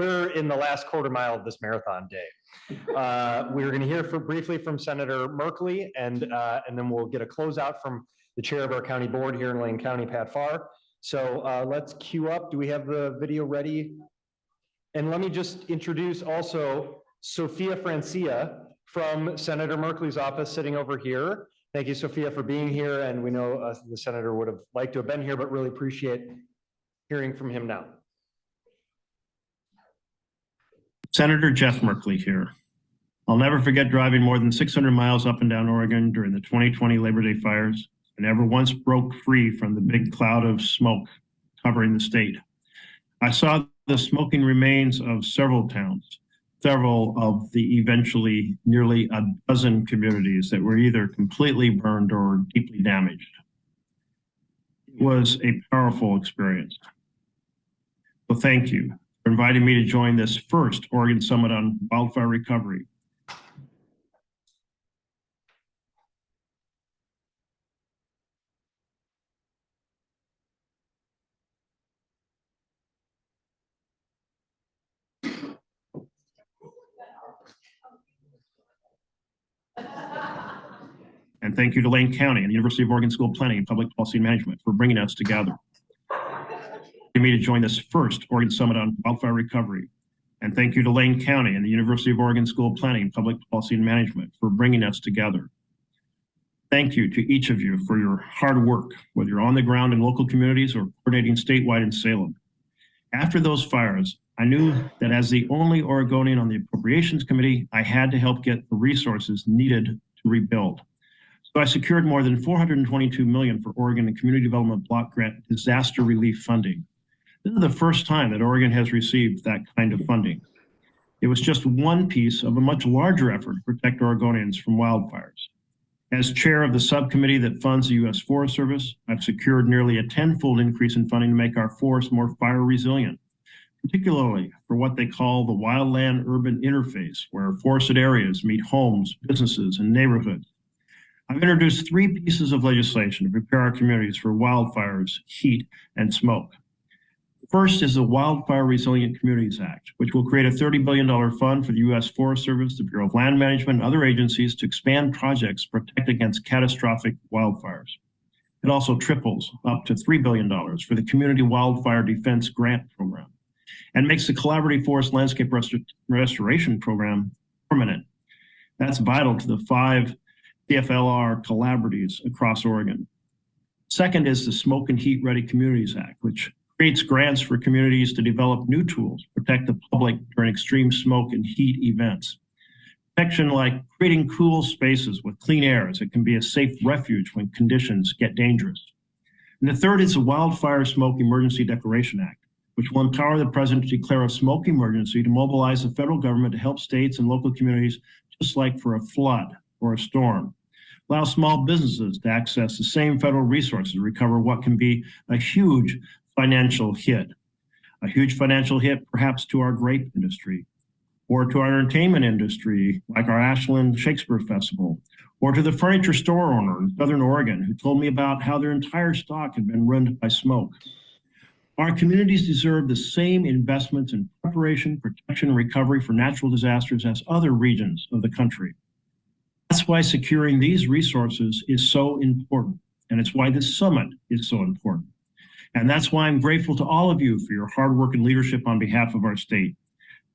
We're in the last quarter mile of this marathon day. We're going to hear briefly from Senator Merkley, and then we'll get a closeout from the chair of our county board here in Lane County, Pat Farr. So let's queue up. Do we have the video ready? And let me just introduce also Sophia Francia from Senator Merkley's office sitting over here. Thank you, Sophia, for being here. And we know the senator would have liked to have been here, but really appreciate hearing from him now. Senator Jeff Merkley here. I'll never forget driving more than 600 miles up and down Oregon during the 2020 Labor Day fires. I never once broke free from the big cloud of smoke covering the state. I saw the smoking remains of several towns, several of the eventually nearly a dozen communities that were either completely burned or deeply damaged. It was a powerful experience. So thank you for inviting me to join this first Oregon Summit on Wildfire Recovery. And thank you to Lane County and the University of Oregon School of Planning and Public Policy and Management for bringing us together. For me to join this first Oregon Summit on Wildfire Recovery. And thank you to Lane County and the University of Oregon School of Planning and Public Policy and Management for bringing us together. Thank you to each of you for your hard work, whether you're on the ground in local communities or coordinating statewide in Salem. After those fires, I knew that as the only Oregonian on the Appropriations Committee, I had to help get the resources needed to rebuild. So I secured more than $422 million for Oregon and Community Development Block Grant disaster relief funding. This is the first time that Oregon has received that kind of funding. It was just one piece of a much larger effort to protect Oregonians from wildfires. As chair of the subcommittee that funds the U.S. Forest Service, I've secured nearly a tenfold increase in funding to make our forests more fire resilient, particularly for what they call the wildland-urban interface, where forested areas meet homes, businesses, and neighborhoods. I've introduced 3 pieces of legislation to prepare our communities for wildfires, heat, and smoke. First is the Wildfire Resilient Communities Act, which will create a $30 billion fund for the U.S. Forest Service, the Bureau of Land Management, and other agencies to expand projects to protect against catastrophic wildfires. It also triples up to $3 billion for the Community Wildfire Defense Grant Program and makes the Collaborative Forest Landscape Restoration Program permanent. That's vital to the 5 CFLR collaboratives across Oregon. Second is the Smoke and Heat Ready Communities Act, which creates grants for communities to develop new tools to protect the public during extreme smoke and heat events. Protection like creating cool spaces with clean air as it can be a safe refuge when conditions get dangerous. And the third is the Wildfire Smoke Emergency Declaration Act, which will empower the president to declare a smoke emergency to mobilize the federal government to help states and local communities, just like for a flood or a storm. Allow small businesses to access the same federal resources to recover what can be a huge financial hit. A huge financial hit perhaps to our grape industry, or to our entertainment industry, like our Ashland Shakespeare Festival, or to the furniture store owner in Southern Oregon who told me about how their entire stock had been ruined by smoke. Our communities deserve the same investments in preparation, protection, and recovery for natural disasters as other regions of the country. That's why securing these resources is so important, and it's why this summit is so important. And that's why I'm grateful to all of you for your hard work and leadership on behalf of our state.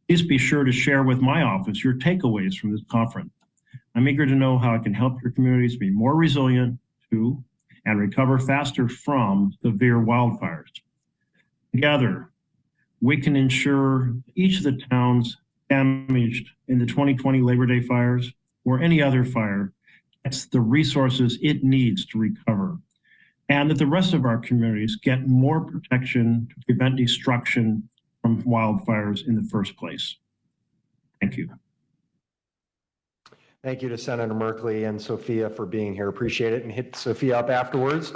Please be sure to share with my office your takeaways from this conference. I'm eager to know how I can help your communities be more resilient to and recover faster from severe wildfires. Together, we can ensure each of the towns damaged in the 2020 Labor Day fires or any other fire gets the resources it needs to recover, and that the rest of our communities get more protection to prevent destruction from wildfires in the first place. Thank you. Thank you to Senator Merkley and Sophia for being here. Appreciate it, and hit Sophia up afterwards.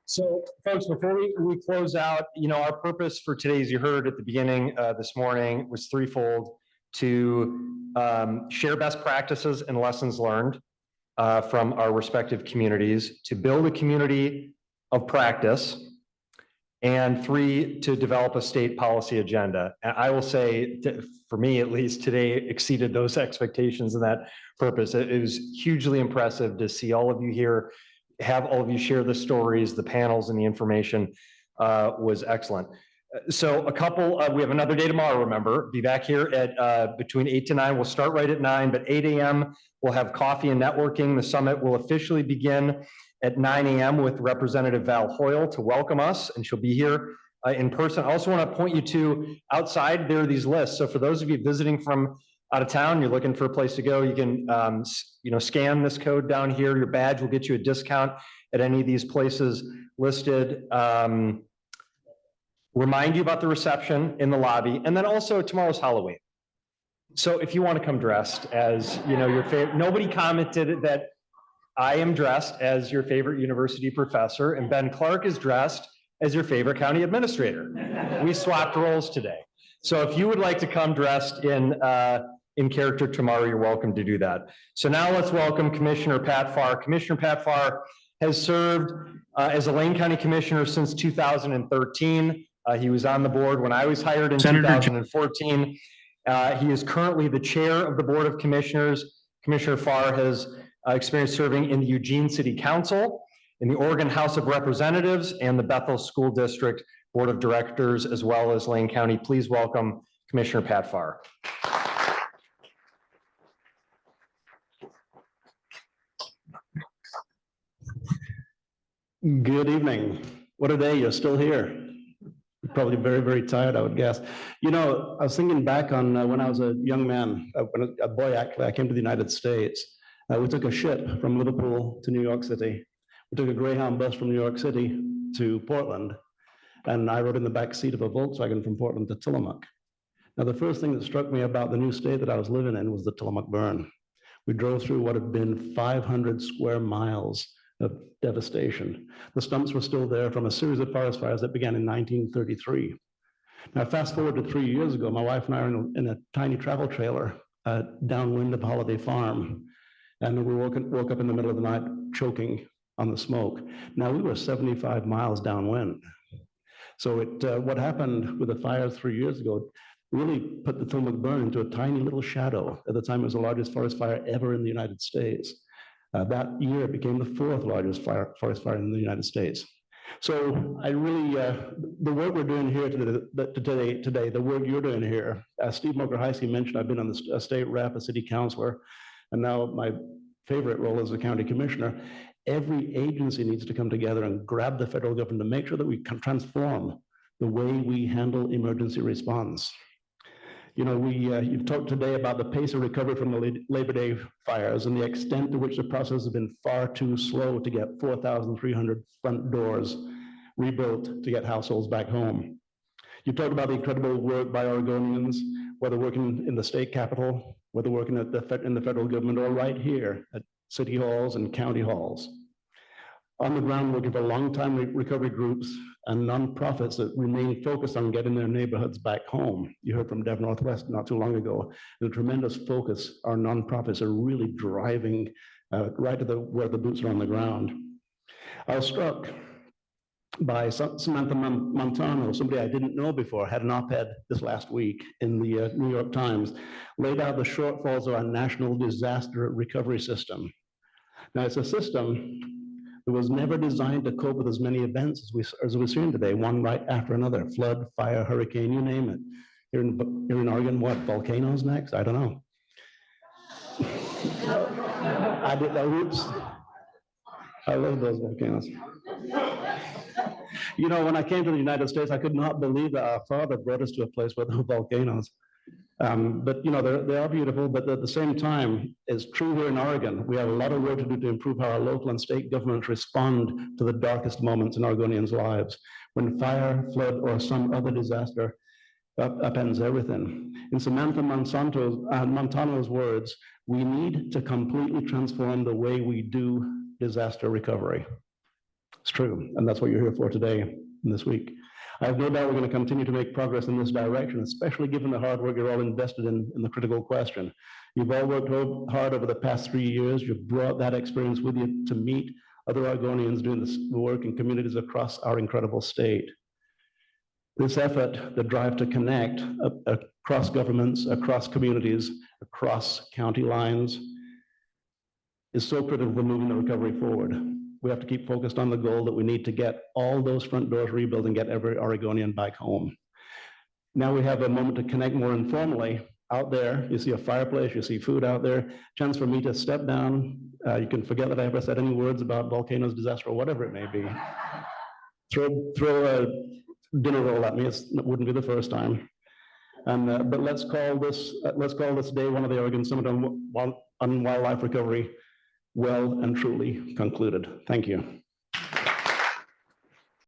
So folks, before we close out, our purpose for today, as you heard at the beginning this morning, was threefold: to share best practices and lessons learned from our respective communities, to build a community of practice, And 3, to develop a state policy agenda. And I will say, for me at least, today exceeded those expectations in that purpose. It was hugely impressive to see all of you here, have all of you share the stories, the panels, and the information was excellent. So we have another day tomorrow, remember. Be back here at between 8 to 9. We'll start right at 9, but 8 a.m. we'll have coffee and networking. The summit will officially begin at 9 a.m. with Representative Val Hoyle to welcome us, and she'll be here in person. I also want to point you to outside, there are these lists. So for those of you visiting from out of town, you're looking for a place to go, you can scan this code down here. Your badge will get you a discount at any of these places listed. Remind you about the reception in the lobby, and then also tomorrow's Halloween. So if you want to come dressed as your favorite, nobody commented that I am dressed as your favorite university professor, and Ben Clark is dressed as your favorite county administrator. We swapped roles today. So if you would like to come dressed in character tomorrow, you're welcome to do that. So now let's welcome Commissioner Pat Farr. Commissioner Pat Farr has served as a Lane County Commissioner since 2013. He was on the board when I was hired in 2014. He is currently the chair of the Board of Commissioners. Commissioner Farr has experience serving in the Eugene City Council, in the Oregon House of Representatives, and the Bethel School District Board of Directors, as well as Lane County. Please welcome Commissioner Pat Farr. Good evening. What a day, you're still here. You're probably very, very tired, I would guess. I was thinking back on when I was a young man, a boy actually, I came to the United States. We took a ship from Liverpool to New York City. We took a Greyhound bus from New York City to Portland, and I rode in the back seat of a Volkswagen from Portland to Tillamook. Now, the first thing that struck me about the new state that I was living in was the Tillamook burn. We drove through what had been 500 square miles of devastation. The stumps were still there from a series of forest fires that began in 1933. Now, fast forward to 3 years ago, my wife and I are in a tiny travel trailer downwind of Holiday Farm. And we woke up in the middle of the night choking on the smoke. Now, we were 75 miles downwind. So what happened with the fire 3 years ago really put the Tillamook burn into a tiny little shadow. At the time, it was the largest forest fire ever in the United States. That year, it became the 4th largest forest fire in the United States. So I really, the work we're doing here today, the work you're doing here, as Steve Mokerheisky mentioned, I've been on the state rep, a city councilor, and now my favorite role as a county commissioner. Every agency needs to come together and grab the federal government to make sure that we can transform the way we handle emergency response. You've talked today about the pace of recovery from the Labor Day fires and the extent to which the process has been far too slow to get 4,300 front doors rebuilt to get households back home. You talked about the incredible work by Oregonians, whether working in the state capitol, whether working in the federal government, or right here at city halls and county halls. On the ground, working for long-time recovery groups and nonprofits that remain focused on getting their neighborhoods back home. You heard from Dev Northwest not too long ago. The tremendous focus our nonprofits are really driving right to where the boots are on the ground. I was struck by Samantha Montano, somebody I didn't know before, had an op-ed this last week in the New York Times, laid out the shortfalls of our national disaster recovery system. Now, it's a system that was never designed to cope with as many events as we're seeing today, one right after another: flood, fire, hurricane, you name it. Here in Oregon, what, volcanoes next? I don't know. I love those volcanoes. When I came to the United States, I could not believe that our Father brought us to a place where there were volcanoes. But they are beautiful, but at the same time, it's true here in Oregon. We have a lot of work to do to improve how our local and state governments respond to the darkest moments in Oregonians' lives, when fire, flood, or some other disaster upends everything. In Samantha Montano's words, we need to completely transform the way we do disaster recovery. It's true, and that's what you're here for today and this week. I have no doubt we're going to continue to make progress in this direction, especially given the hard work you're all invested in the critical question. You've all worked hard over the past 3 years. You've brought that experience with you to meet other Oregonians doing this work in communities across our incredible state. This effort, the drive to connect across governments, across communities, across county lines, is so critical for moving the recovery forward. We have to keep focused on the goal that we need to get all those front doors rebuilt and get every Oregonian back home. Now we have a moment to connect more informally. Out there, you see a fireplace, you see food out there, chance for me to step down. You can forget that I ever said any words about volcanoes, disaster, or whatever it may be. Throw a dinner roll at me. It wouldn't be the first time. And but let's call this day one of the Oregon Summit on Wildlife Recovery well and truly concluded. Thank you.